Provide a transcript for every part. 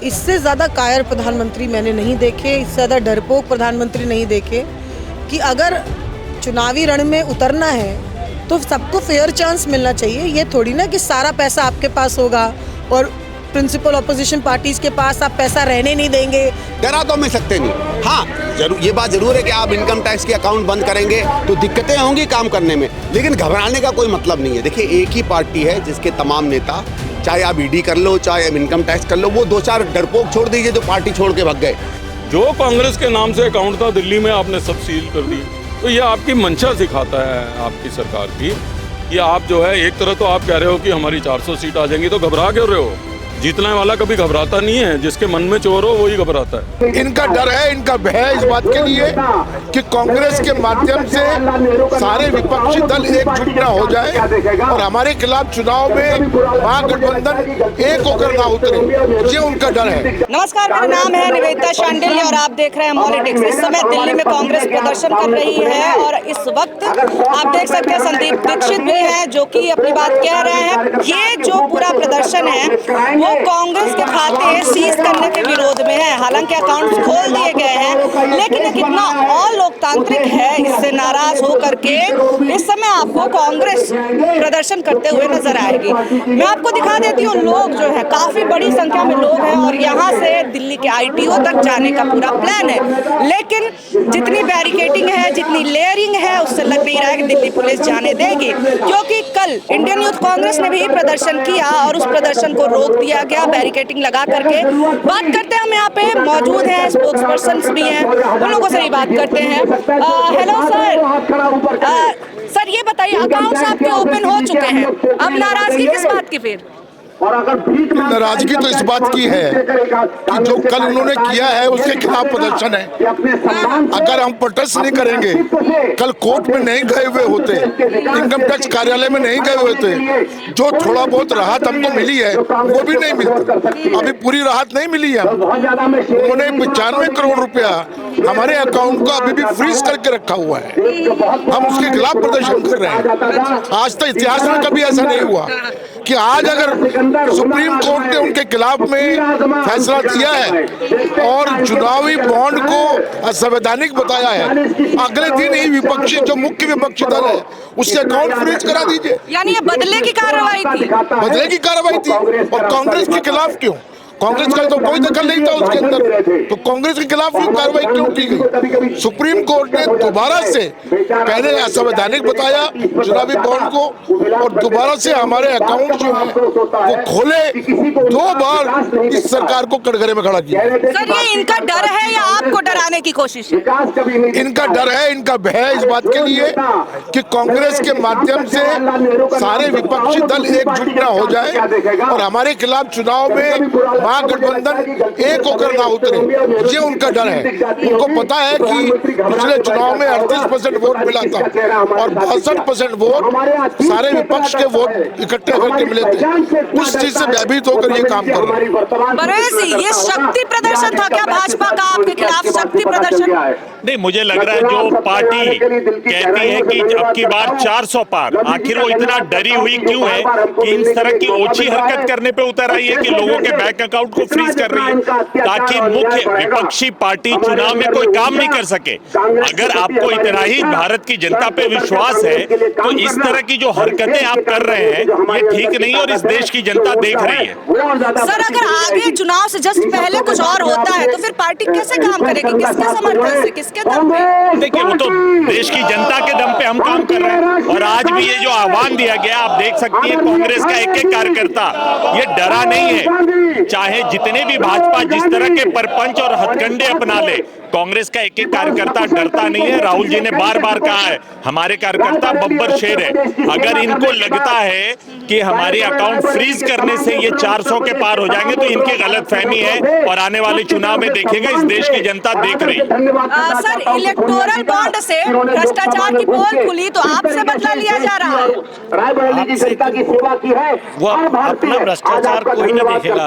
इससे ज़्यादा कायर प्रधानमंत्री मैंने नहीं देखे, इससे ज़्यादा डरपोक प्रधानमंत्री नहीं देखे कि अगर चुनावी रण में उतरना है तो सबको फेयर चांस मिलना चाहिए। ये थोड़ी ना कि सारा पैसा आपके पास होगा और प्रिंसिपल ऑपोजिशन पार्टीज के पास आप पैसा रहने नहीं देंगे। डरा तो मिल सकते नहीं। हाँ, जरूर ये बात जरूर है कि आप इनकम टैक्स के अकाउंट बंद करेंगे तो दिक्कतें होंगी काम करने में, लेकिन घबराने का कोई मतलब नहीं है। देखिए, एक ही पार्टी है जिसके तमाम नेता, चाहे आप ईडी कर लो चाहे आप इनकम टैक्स कर लो, वो दो चार डरपोक छोड़ दीजिए जो पार्टी छोड़ के भाग गए। जो कांग्रेस के नाम से अकाउंट था दिल्ली में आपने सब सील कर दी, तो ये आपकी मंशा सिखाता है आपकी सरकार की कि आप जो है एक तरह तो आप कह रहे हो कि हमारी 400 सीट आ जाएंगी, तो घबरा क्यों रहे हो? जीतने वाला कभी घबराता नहीं है, जिसके मन में चोर हो वही घबराता है। इनका डर है, इनका भय है इस बात के लिए कि कांग्रेस के माध्यम से सारे विपक्षी दल एकजुट न हो जाए और हमारे खिलाफ चुनाव में महागठबंधन एक होकर ना उतरे, ये उनका डर है। नमस्कार, मेरा नाम है निवेदिता शांडिल्य और आप देख रहे हैं पॉलिटिक्स। इस समय दिल्ली में कांग्रेस प्रदर्शन कर रही है और इस वक्त आप देख सकते हैं संदीप दीक्षित भी हैं जो कि अपनी बात कह रहे हैं। ये जो पूरा प्रदर्शन है वो कांग्रेस के खाते सीज करने के विरोध में है। हालांकि अकाउंट्स खोल दिए गए हैं, लेकिन ये कितना अलोकतांत्रिक है, इससे नाराज होकर के इस समय आपको कांग्रेस प्रदर्शन करते हुए नजर आएगी। मैं आपको दिखा देती हूँ, लोग जो है काफी बड़ी संख्या में लोग हैं और यहाँ से दिल्ली के ITO तक जाने का पूरा प्लान है, लेकिन जितनी बैरिकेडिंग है, जितनी लेयरिंग है, उससे लग नहीं रहा है कि दिल्ली पुलिस जाने देगी, क्योंकि कल इंडियन यूथ कांग्रेस ने भी प्रदर्शन किया और उस प्रदर्शन को रोक दिया गया बैरिकेडिंग लगा करके। बात करते हैं, हम यहाँ पे मौजूद हैं, स्पोक्स पर्सन भी हैं, उन लोगों से भी बात करते हैं। हेलो सर, ये बताइए, अकाउंट्स आपके ओपन हो चुके हैं, अब नाराजगी किस बात की? फिर नाराजगी तो इस बात की है कि जो कल उन्होंने किया है उसके खिलाफ प्रदर्शन है। अगर हम प्रोटेस्ट नहीं करेंगे, कल कोर्ट में नहीं गए हुए होते, इनकम टैक्स कार्यालय में नहीं गए हुए होते, जो थोड़ा बहुत राहत हमको मिली है वो भी नहीं मिलती। अभी पूरी राहत नहीं मिली है। उन्होंने 95 करोड़ रुपया हमारे अकाउंट को अभी भी फ्रीज करके रखा हुआ है। हम उसके खिलाफ प्रदर्शन कर रहे हैं। आज तक इतिहास में कभी ऐसा नहीं हुआ कि आज अगर सुप्रीम कोर्ट ने उनके खिलाफ में फैसला दिया है और चुनावी बॉन्ड को असंवैधानिक बताया है, अगले दिन ही विपक्षी जो मुख्य विपक्षी दल है उसके अकाउंट फ्रीज करा दीजिए। यानी ये बदले की कार्रवाई थी, बदले की कार्रवाई थी। और कांग्रेस के खिलाफ क्यों? कांग्रेस का तो कोई दखल नहीं था उसके अंदर, तो कांग्रेस के खिलाफ कार्रवाई क्यों की गई? सुप्रीम कोर्ट ने दोबारा से पहले असंवैधानिक बताया चुनावी बॉन्ड को और दोबारा से हमारे अकाउंट जो है वो खोले, 2 बार इस सरकार को कटघरे में खड़ा किया। सर, ये इनका डर है या आपको डराने की कोशिश है? इनका डर है, इनका भय है इस बात के लिए कि कांग्रेस के माध्यम से सारे विपक्षी दल एकजुट न हो जाए और हमारे खिलाफ चुनाव में महागठबंधन एक होकर ना उतरे, ये उनका डर है। उनको पता है कि पिछले चुनाव में 38% वोट मिला था और 62% वोट सारे विपक्ष के वोट इकट्ठे करके मिले थे। उस चीज से भयभीत होकर ये काम कर रहे हैं। ये शक्ति प्रदर्शन था क्या भाजपा का आपके खिलाफ? शक्ति प्रदर्शन नहीं, मुझे लग रहा है जो पार्टी कहती है कि अब की बार 400 पार, आखिर वो इतना डरी हुई क्यों है कि इस तरह की ओछी हरकत करने पे उतर आई है कि लोगों के बैंक अकाउंट को फ्रीज कर रही है ताकि मुख्य विपक्षी पार्टी चुनाव में कोई काम नहीं कर सके। अगर आपको इतना ही भारत की जनता पे विश्वास है तो इस तरह की जो हरकतें आप कर रहे हैं ये ठीक नहीं और इस देश की जनता देख रही है। सर, अगर आगे चुनाव से जस्ट पहले कुछ और होता है तो फिर पार्टी कैसे काम करेगी? किसके समर्थन से, किसके दम पे? देखिए, वो तो देश की जनता के दम पे हम काम कर रहे हैं और आज भी ये जो आह्वान दिया गया, आप देख सकती है कांग्रेस का एक कार्यकर्ता ये डरा नहीं है। चाहे जितने भी भाजपा जिस तरह के परपंच और हथकंडे अपना ले, कांग्रेस का एक कार्यकर्ता डरता नहीं है। राहुल जी ने बार बार कहा है हमारे कार्यकर्ता बब्बर शेर है। अगर इनको लगता है कि हमारे अकाउंट फ्रीज करने से ये 400 के पार हो जाएंगे तो इनकी गलतफहमी है और आने वाले चुनाव में देखेंगे इस देश की जनता देख रही है। सर, इलेक्टोरल बॉन्ड से भ्रष्टाचार की पोल खुली तो आपसे बदला लिया जा रहा है। वो अपना भ्रष्टाचार कोई नहीं देखेगा,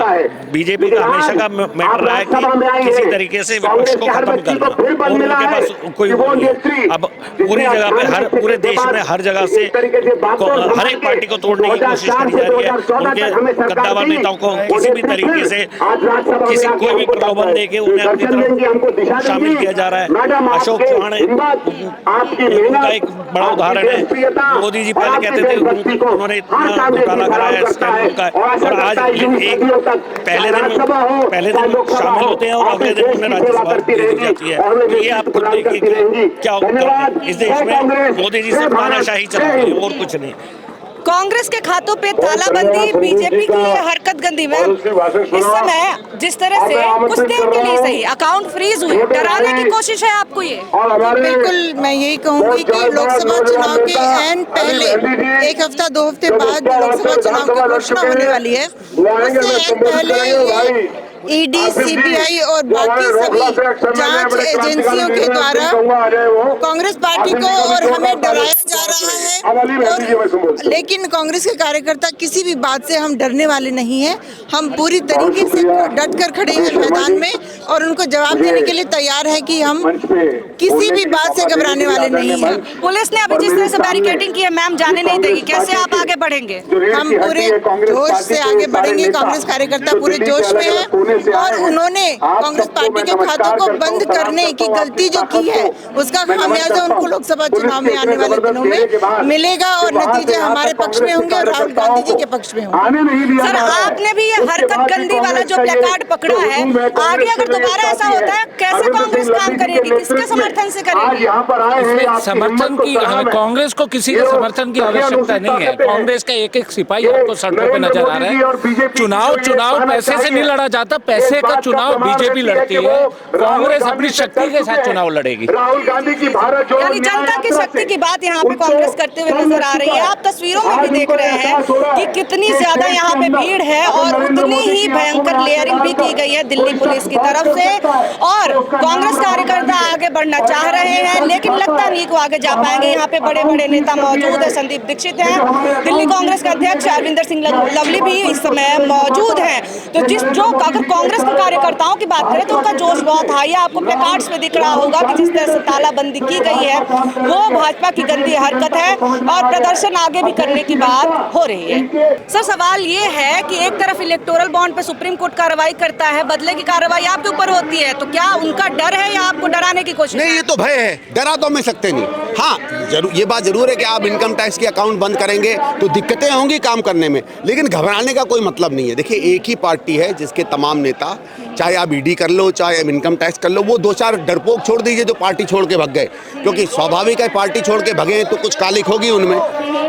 बीजेपी का हमेशा का मैटर रहा है कि किसी तरीके से विपक्ष को खत्म करना, और उनके पास कोई वो नहीं है। अब पूरी जगह पे पूरे देश में हर जगह से हर एक पार्टी को तोड़ने की कोशिश करी जा रही है। उनके कद्दावर नेताओं को किसी भी तरीके से कोई भी प्रलोभन दे के उन्हें अपनी तरफ शामिल किया जा रहा है। अशोक चौहान उनका एक बड़ा उदाहरण है। मोदी जी पहले कहते थे उन्होंने इतना घोटाला कराया, स्कैम का, और आज एक पहले दिन शामिल होते हैं और अगले दिन उन्हें राज्यसभा भेज दी जाती है। तो ये आप खुद देखिए क्या इस देश में मोदी जी से तानाशाही चल रही है और कुछ नहीं। कांग्रेस के खातों पे तालाबंदी, बीजेपी की ये हरकत गंदी मैम। इस समय जिस तरह से कुछ देर के लिए सही अकाउंट फ्रीज हुए, डराने की कोशिश है आपको ये? बिल्कुल, मैं यही कहूंगी कि लोकसभा चुनाव के एंड पहले एक हफ्ता 2 हफ्ते बाद लोकसभा चुनाव की घोषणा होने वाली है, उससे एंड पहले ईडी, सीबीआई और बाकी सभी जांच एजेंसियों के द्वारा कांग्रेस पार्टी को और हमें डराया जा रहा है। और लेकिन कांग्रेस के कार्यकर्ता किसी भी बात से हम डरने वाले नहीं हैं। हम पूरी तरीके से डट कर खड़े हैं मैदान में और उनको जवाब देने के लिए तैयार हैं कि हम किसी भी बात से घबराने वाले नहीं हैं। पुलिस ने अभी जिस तरह से बैरिकेडिंग की है मैम, जाने नहीं देगी, कैसे आप आगे बढ़ेंगे? हम पूरे जोश से आगे बढ़ेंगे। कांग्रेस कार्यकर्ता पूरे जोश में है और उन्होंने कांग्रेस पार्टी के खातों को बंद करने की गलती जो की है उसका खामियाजा उनको लोकसभा चुनाव में आने वाले दिनों में मिलेगा और नतीजे हमारे पक्ष में होंगे और राहुल गांधी जी के पक्ष में होंगे। सर, आपने भी ये हरकत गंदी वाला जो प्लेकार्ड पकड़ा है, आगे अगर दोबारा ऐसा होता है कैसे कांग्रेस काम करेगी? किसके समर्थन से करेगी? समर्थन की कांग्रेस को किसी के समर्थन की आवश्यकता नहीं है। कांग्रेस का एक एक सिपाही आपको सड़कों पे नजर आ रहा है। चुनाव पैसे से नहीं लड़ा जाता, पैसे का चुनाव बीजेपी लड़ती है। कांग्रेस अपनी शक्ति के साथ चुनाव लड़ेगी। राहुल गांधी की भारत जोड़ो यानी जनता की शक्ति की बात यहाँ पे कांग्रेस करते हुए नजर आ रही है। आप तस्वीरों में भी देख रहे हैं कि कितनी ज्यादा यहाँ पे भीड़ है और उतनी ही भयंकर लेयरिंग भी की गई है दिल्ली पुलिस की तरफ से। और कांग्रेस कार्यकर्ता आगे बढ़ना चाह रहे हैं लेकिन लगता नहीं को आगे जा पाएंगे। यहाँ पे बड़े बड़े नेता मौजूद है, संदीप दीक्षित हैं, दिल्ली कांग्रेस के अध्यक्ष अरविंदर सिंह लवली भी इस समय मौजूद हैं। तो अगर कांग्रेस के कार्यकर्ताओं की बात करें तो उनका जोश बहुत हाई है। आपको प्लेकार्ड्स में दिख रहा होगा कि जिस तरह से तालाबंदी की गई है वो भाजपा की गंदी हरकत है और प्रदर्शन आगे भी करने की बात हो रही है। सर, सवाल ये है कि एक तरफ इलेक्टोरल बॉन्ड पे सुप्रीम कोर्ट कार्रवाई करता है, बदले की कार्रवाई आपके ऊपर होती है, तो क्या उनका डर है या आपको डराने की कोशिश? नहीं, ये तो भय है, डरा तो मैं सकते नहीं। हाँ, जरूर ये बात जरूर है कि आप इनकम टैक्स के अकाउंट बंद करेंगे तो दिक्कतें होंगी काम करने में, लेकिन घबराने का कोई मतलब नहीं है। देखिए, एक ही पार्टी है जिसके तमाम नेता, चाहे आप ईडी कर लो चाहे आप इनकम टैक्स कर लो, वो 2-4 डरपोक छोड़ दीजिए जो पार्टी छोड़ के भग गए, क्योंकि स्वाभाविक है पार्टी छोड़ के भगे तो कुछ कालिक होगी उनमें।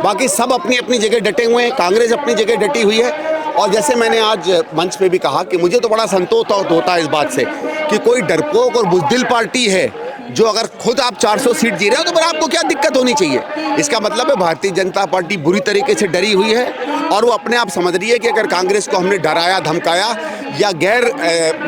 बाकी सब अपनी अपनी जगह डटे हुए हैं, कांग्रेस अपनी जगह डटी हुई है। और जैसे मैंने आज मंच पे भी कहा कि मुझे तो बड़ा संतोष होता है इस बात से कि कोई डरपोक और बुज़दिल पार्टी है जो अगर खुद आप 400 सीट जी रहे हो तो फिर आपको क्या दिक्कत होनी चाहिए। इसका मतलब है भारतीय जनता पार्टी बुरी तरीके से डरी हुई है और वो अपने आप समझ रही है कि अगर कांग्रेस को हमने डराया, धमकाया या गैर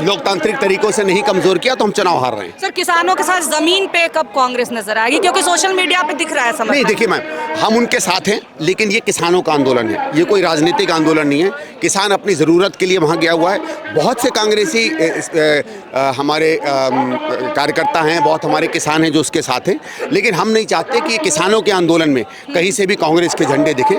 लोकतांत्रिक तरीकों से नहीं कमजोर किया तो हम चुनाव हार रहे हैं। सर, किसानों के साथ जमीन पे कब कांग्रेस नजर आएगी? क्योंकि सोशल मीडिया पे दिख रहा है समर्थन। नहीं, देखिए मैम, हम उनके साथ हैं, लेकिन ये किसानों का आंदोलन है, ये कोई राजनीतिक आंदोलन नहीं है। किसान अपनी ज़रूरत के लिए वहाँ गया हुआ है। बहुत से कांग्रेसी हमारे कार्यकर्ता हैं, बहुत हमारे किसान हैं जो उसके साथ हैं, लेकिन हम नहीं चाहते कि किसानों के आंदोलन में कहीं से भी कांग्रेस के झंडे दिखे।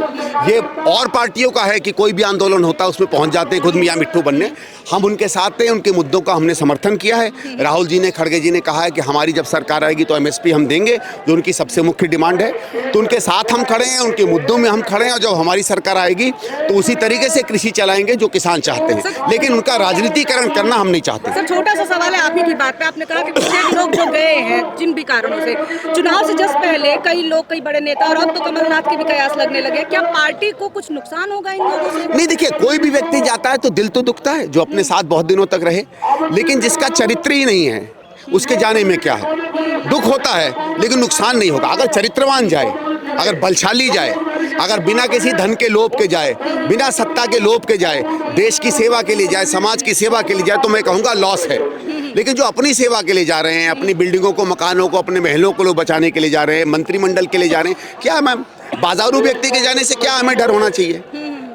ये और पार्टियों का है कि कोई भी आंदोलन होता है उसमें पहुंच जाते हैं खुद मियां मिट्ठू बनने। हम उनके साथ हैं, उनके मुद्दों का हमने समर्थन किया है। राहुल जी ने, खड़गे जी ने कहा है कि हमारी जब सरकार आएगी तो एमएसपी हम देंगे, जो उनकी सबसे मुख्य डिमांड है। तो उनके साथ हम खड़े हैं, उनके मुद्दों में हम खड़े हैं और जब हमारी सरकार आएगी तो उसी तरीके से कृषि चलाएंगे जो किसान चाहते हैं, लेकिन उनका राजनीतिकरण करना हम नहीं चाहते। सर, छोटा सा सवाल है आप ही की बात पे। आपने कहा कि पिछले लोग जो गए हैं जिन भी कारणों से, चुनाव से जस्ट पहले कई बड़े नेता और अब तो कमलनाथ के भी कयास लगने लगे, क्या पार्टी को कुछ नुकसान होगा इन लोगों से? नहीं, देखिए, कोई भी व्यक्ति जाता है तो दिल तो दुखता है, जो अपने साथ बहुत दिनों तक रहे, लेकिन जिसका चरित्र ही नहीं है उसके जाने में क्या है। दुख होता है लेकिन नुकसान नहीं होगा। अगर चरित्रवान जाए, अगर बलशाली जाए, अगर बिना किसी धन के लोभ के जाए, बिना सत्ता के लोभ के जाए, देश की सेवा के लिए जाए, समाज की सेवा के लिए जाए, तो मैं कहूँगा लॉस है। लेकिन जो अपनी सेवा के लिए जा रहे हैं, अपनी बिल्डिंगों को, मकानों को, अपने महलों को लोग बचाने के लिए जा रहे हैं, मंत्रिमंडल के लिए जा रहे हैं, क्या मैम बाजारू व्यक्ति के जाने से क्या हमें डर होना चाहिए?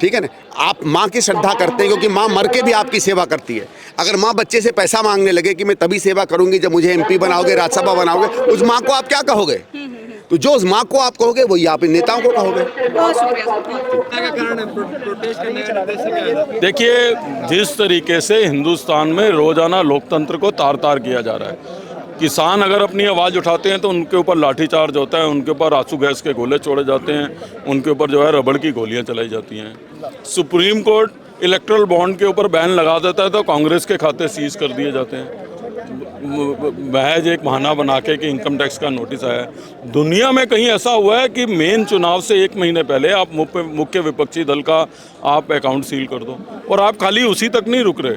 ठीक है ना। आप माँ की श्रद्धा करते हैं क्योंकि माँ मर के भी आपकी सेवा करती है। अगर माँ बच्चे से पैसा मांगने लगे कि मैं तभी सेवा करूंगी जब मुझे MP बनाओगे, राज्यसभा बनाओगे, उस माँ को आप क्या कहोगे? तो जो उस माँ को आप कहोगे वही आप इन नेताओं को कहोगे। देखिए, जिस तरीके से हिंदुस्तान में रोजाना लोकतंत्र को तार तार किया जा रहा है, किसान अगर अपनी आवाज़ उठाते हैं तो उनके ऊपर लाठीचार्ज होता है, उनके ऊपर आंसू गैस के गोले छोड़े जाते हैं, उनके ऊपर जो है रबड़ की गोलियां चलाई जाती हैं। सुप्रीम कोर्ट इलेक्ट्रल बॉन्ड के ऊपर बैन लगा देता है तो कांग्रेस के खाते सीज कर दिए जाते हैं। महज एक बहाना बना के कि इनकम टैक्स का नोटिस आया है। दुनिया में कहीं ऐसा हुआ है कि मेन चुनाव से 1 महीने पहले आप मुख्य विपक्षी दल का आप अकाउंट सील कर दो, और आप खाली उसी तक नहीं रुक रहे।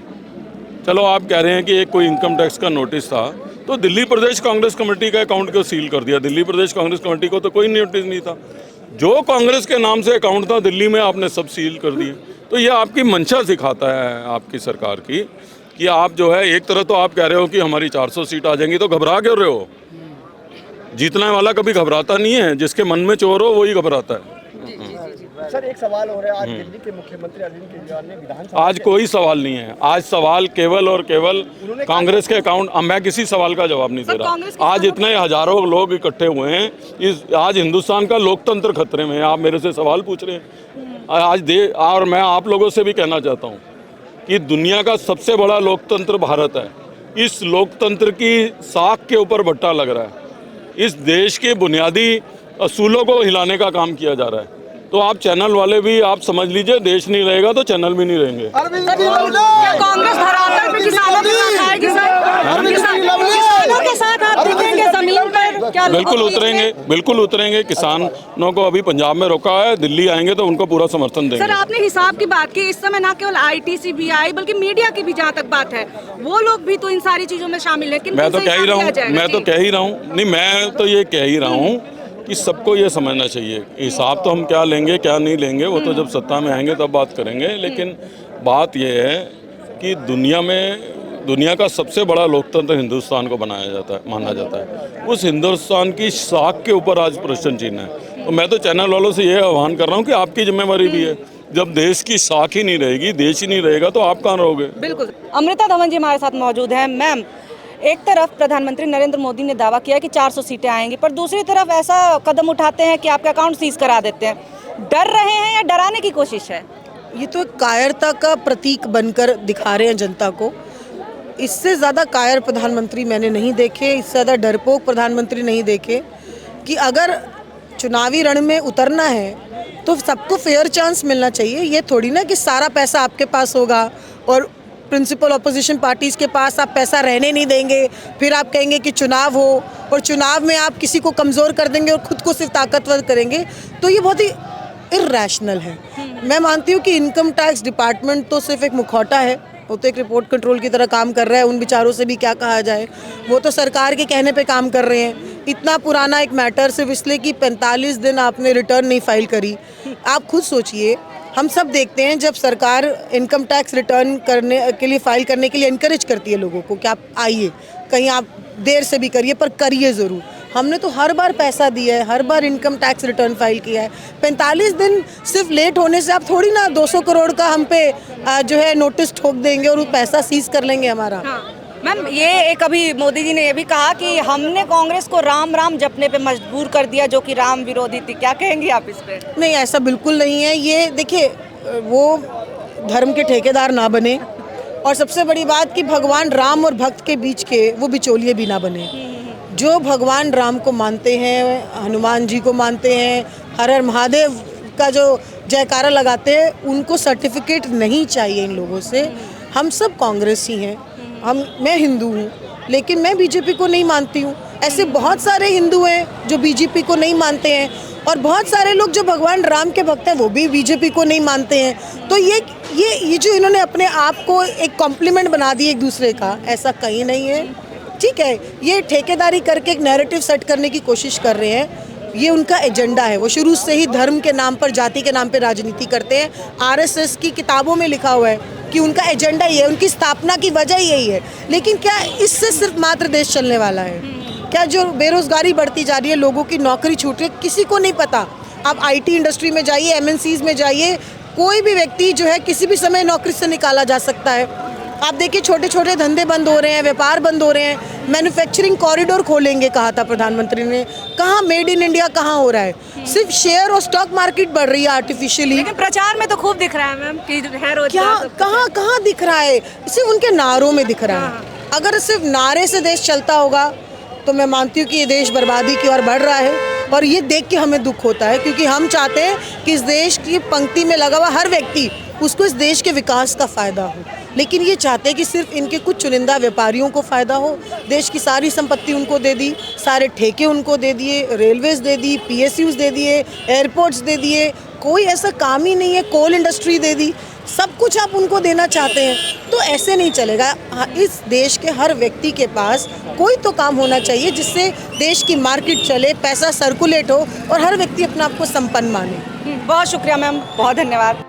चलो, आप कह रहे हैं कि एक कोई इनकम टैक्स का नोटिस था तो दिल्ली प्रदेश कांग्रेस कमेटी का अकाउंट को सील कर दिया। दिल्ली प्रदेश कांग्रेस कमेटी को तो कोई नोटिस नहीं था। जो कांग्रेस के नाम से अकाउंट था दिल्ली में, आपने सब सील कर दिए। तो ये आपकी मंशा सिखाता है आपकी सरकार की कि आप जो है, एक तरह तो आप कह रहे हो कि हमारी 400 सीट आ जाएंगी, तो घबरा क्यों रहे हो? जीतने वाला कभी घबराता नहीं है, जिसके मन में चोर हो वही घबराता है। सर, एक सवाल हो रहा है। आज दिल्ली के मुख्यमंत्री अरविंद केजरीवाल ने विधानसभा, आज कोई सवाल नहीं है। आज सवाल केवल और केवल कांग्रेस के अकाउंट। मैं किसी सवाल का जवाब नहीं दे रहा। आज इतने हजारों लोग इकट्ठे हुए हैं, आज हिंदुस्तान का लोकतंत्र खतरे में है। आप मेरे से सवाल पूछ रहे हैं और मैं आप लोगों से भी कहना चाहता हूँ कि दुनिया का सबसे बड़ा लोकतंत्र भारत है। इस लोकतंत्र की साख के ऊपर भट्टा लग रहा है। इस देश के बुनियादी असूलों को हिलाने का काम किया जा रहा है। तो आप चैनल वाले भी आप समझ लीजिए, देश नहीं रहेगा तो चैनल भी नहीं रहेंगे। कांग्रेस धरातल पे किसानों के साथ आएगी सर? किसानों के साथ आप दिखेंगे जमीन पर? क्या बिल्कुल उतरेंगे। किसानों को अभी पंजाब में रोका है, दिल्ली आएंगे तो उनको पूरा समर्थन देंगे। सर, आपने हिसाब की बात की। इस समय न केवल IT, CBI बल्कि मीडिया की भी जहाँ तक बात है, वो लोग भी तो इन सारी चीजों में शामिल है। मैं तो कह ही रहा हूँ नहीं, मैं तो ये कह ही रहा हूँ कि सबको ये समझना चाहिए। हिसाब तो हम क्या लेंगे क्या नहीं लेंगे वो तो जब सत्ता में आएंगे तब बात करेंगे। लेकिन बात यह है कि दुनिया का सबसे बड़ा लोकतंत्र हिंदुस्तान को माना जाता है। उस हिंदुस्तान की साख के ऊपर आज प्रश्न चिन्ह है। तो मैं तो चैनल वालों से ये आह्वान कर रहा हूँ कि आपकी जिम्मेवारी भी है। जब देश की साख ही नहीं रहेगी, देश ही नहीं रहेगा, तो आप कहाँ रहोगे? बिल्कुल। अमृता धवन जी हमारे साथ मौजूद हैं। मैम, एक तरफ प्रधानमंत्री नरेंद्र मोदी ने दावा किया कि 400 सीटें आएंगी, पर दूसरी तरफ ऐसा कदम उठाते हैं कि आपके अकाउंट सीज करा देते हैं। डर रहे हैं या डराने की कोशिश है? ये तो कायरता का प्रतीक बनकर दिखा रहे हैं जनता को। इससे ज़्यादा कायर प्रधानमंत्री मैंने नहीं देखे, इससे ज़्यादा डरपोक प्रधानमंत्री नहीं देखे कि अगर चुनावी रण में उतरना है तो सबको फेयर चांस मिलना चाहिए। ये थोड़ी ना कि सारा पैसा आपके पास होगा और प्रिंसिपल ऑपोजिशन पार्टीज़ के पास आप पैसा रहने नहीं देंगे, फिर आप कहेंगे कि चुनाव हो और चुनाव में आप किसी को कमज़ोर कर देंगे और ख़ुद को सिर्फ ताकतवर करेंगे। तो ये बहुत ही इर्रेशनल है। मैं मानती हूँ कि इनकम टैक्स डिपार्टमेंट तो सिर्फ एक मुखौटा है, वो तो एक रिपोर्ट कंट्रोल की तरह काम कर रहा है। उन बेचारों से भी क्या कहा जाए, वो तो सरकार के कहने पे काम कर रहे हैं। इतना पुराना एक मैटर सिर्फ इसलिए कि 45 दिन आपने रिटर्न नहीं फाइल करी। आप खुद सोचिए, हम सब देखते हैं जब सरकार इनकम टैक्स रिटर्न करने के लिए फाइल करने के लिए इनकरेज करती है लोगों को कि आप आइए, कहीं आप देर से भी करिए पर करिए ज़रूर। हमने तो हर बार पैसा दिया है, हर बार इनकम टैक्स रिटर्न फाइल किया है। 45 दिन सिर्फ लेट होने से आप थोड़ी ना 200 करोड़ का हम पे जो है नोटिस ठोक देंगे और वो पैसा सीज कर लेंगे हमारा। हाँ। मैम, ये एक अभी मोदी जी ने ये भी कहा कि हमने कांग्रेस को राम राम जपने पे मजबूर कर दिया, जो कि राम विरोधी थी। क्या कहेंगी आप इस पे? नहीं, ऐसा बिल्कुल नहीं है। ये देखिए, वो धर्म के ठेकेदार ना बने, और सबसे बड़ी बात कि भगवान राम और भक्त के बीच के वो बिचौलिए भी ना बने। जो भगवान राम को मानते हैं, हनुमान जी को मानते हैं, हर हर महादेव का जो जयकारा लगाते हैं, उनको सर्टिफिकेट नहीं चाहिए इन लोगों से। हम सब कांग्रेसी हैं, मैं हिंदू हूँ लेकिन मैं बीजेपी को नहीं मानती हूँ। ऐसे बहुत सारे हिंदू हैं जो बीजेपी को नहीं मानते हैं, और बहुत सारे लोग जो भगवान राम के भक्त हैं वो भी बीजेपी को नहीं मानते हैं। तो ये जो इन्होंने अपने आप को एक कॉम्प्लीमेंट बना दी एक दूसरे का, ऐसा कहीं नहीं है। ठीक है, ये ठेकेदारी करके एक नैरेटिव सेट करने की कोशिश कर रहे हैं। ये उनका एजेंडा है। वो शुरू से ही धर्म के नाम पर, जाति के नाम पर राजनीति करते हैं। RSS की किताबों में लिखा हुआ है कि उनका एजेंडा ये है, उनकी स्थापना की वजह यही है। लेकिन क्या इससे सिर्फ मात्र देश चलने वाला है? क्या जो बेरोजगारी बढ़ती जा रही है, लोगों की नौकरी छूट रही है, किसी को नहीं पता। आप IT इंडस्ट्री में जाइए, MNCs में जाइए, कोई भी व्यक्ति जो है किसी भी समय नौकरी से निकाला जा सकता है। आप देखिए छोटे छोटे धंधे बंद हो रहे हैं, व्यापार बंद हो रहे हैं, मैन्युफैक्चरिंग कॉरिडोर खोलेंगे कहा था प्रधानमंत्री ने, कहाँ मेड इन इंडिया कहाँ हो रहा है? सिर्फ शेयर और स्टॉक मार्केट बढ़ रही है आर्टिफिशियली। लेकिन प्रचार में तो खूब दिख रहा है मैम कि है रोजगार। क्या कहाँ दिख रहा है? सिर्फ उनके नारों में दिख रहा है। अगर सिर्फ नारे से देश चलता होगा तो मैं मानती हूँ कि ये देश बर्बादी की ओर बढ़ रहा है, और ये देख के हमें दुख होता है, क्योंकि हम चाहते हैं कि इस देश की पंक्ति में लगा हुआ हर व्यक्ति, उसको इस देश के विकास का फ़ायदा हो। लेकिन ये चाहते हैं कि सिर्फ इनके कुछ चुनिंदा व्यापारियों को फ़ायदा हो। देश की सारी संपत्ति उनको दे दी, सारे ठेके उनको दे दिए, रेलवेज दे दी, PSUs दे दिए, एयरपोर्ट्स दे दिए, कोई ऐसा काम ही नहीं है, कोल इंडस्ट्री दे दी, सब कुछ आप उनको देना चाहते हैं। तो ऐसे नहीं चलेगा। इस देश के हर व्यक्ति के पास कोई तो काम होना चाहिए जिससे देश की मार्केट चले, पैसा सर्कुलेट हो और हर व्यक्ति अपने आप को संपन्न माने। बहुत शुक्रिया मैम, बहुत धन्यवाद।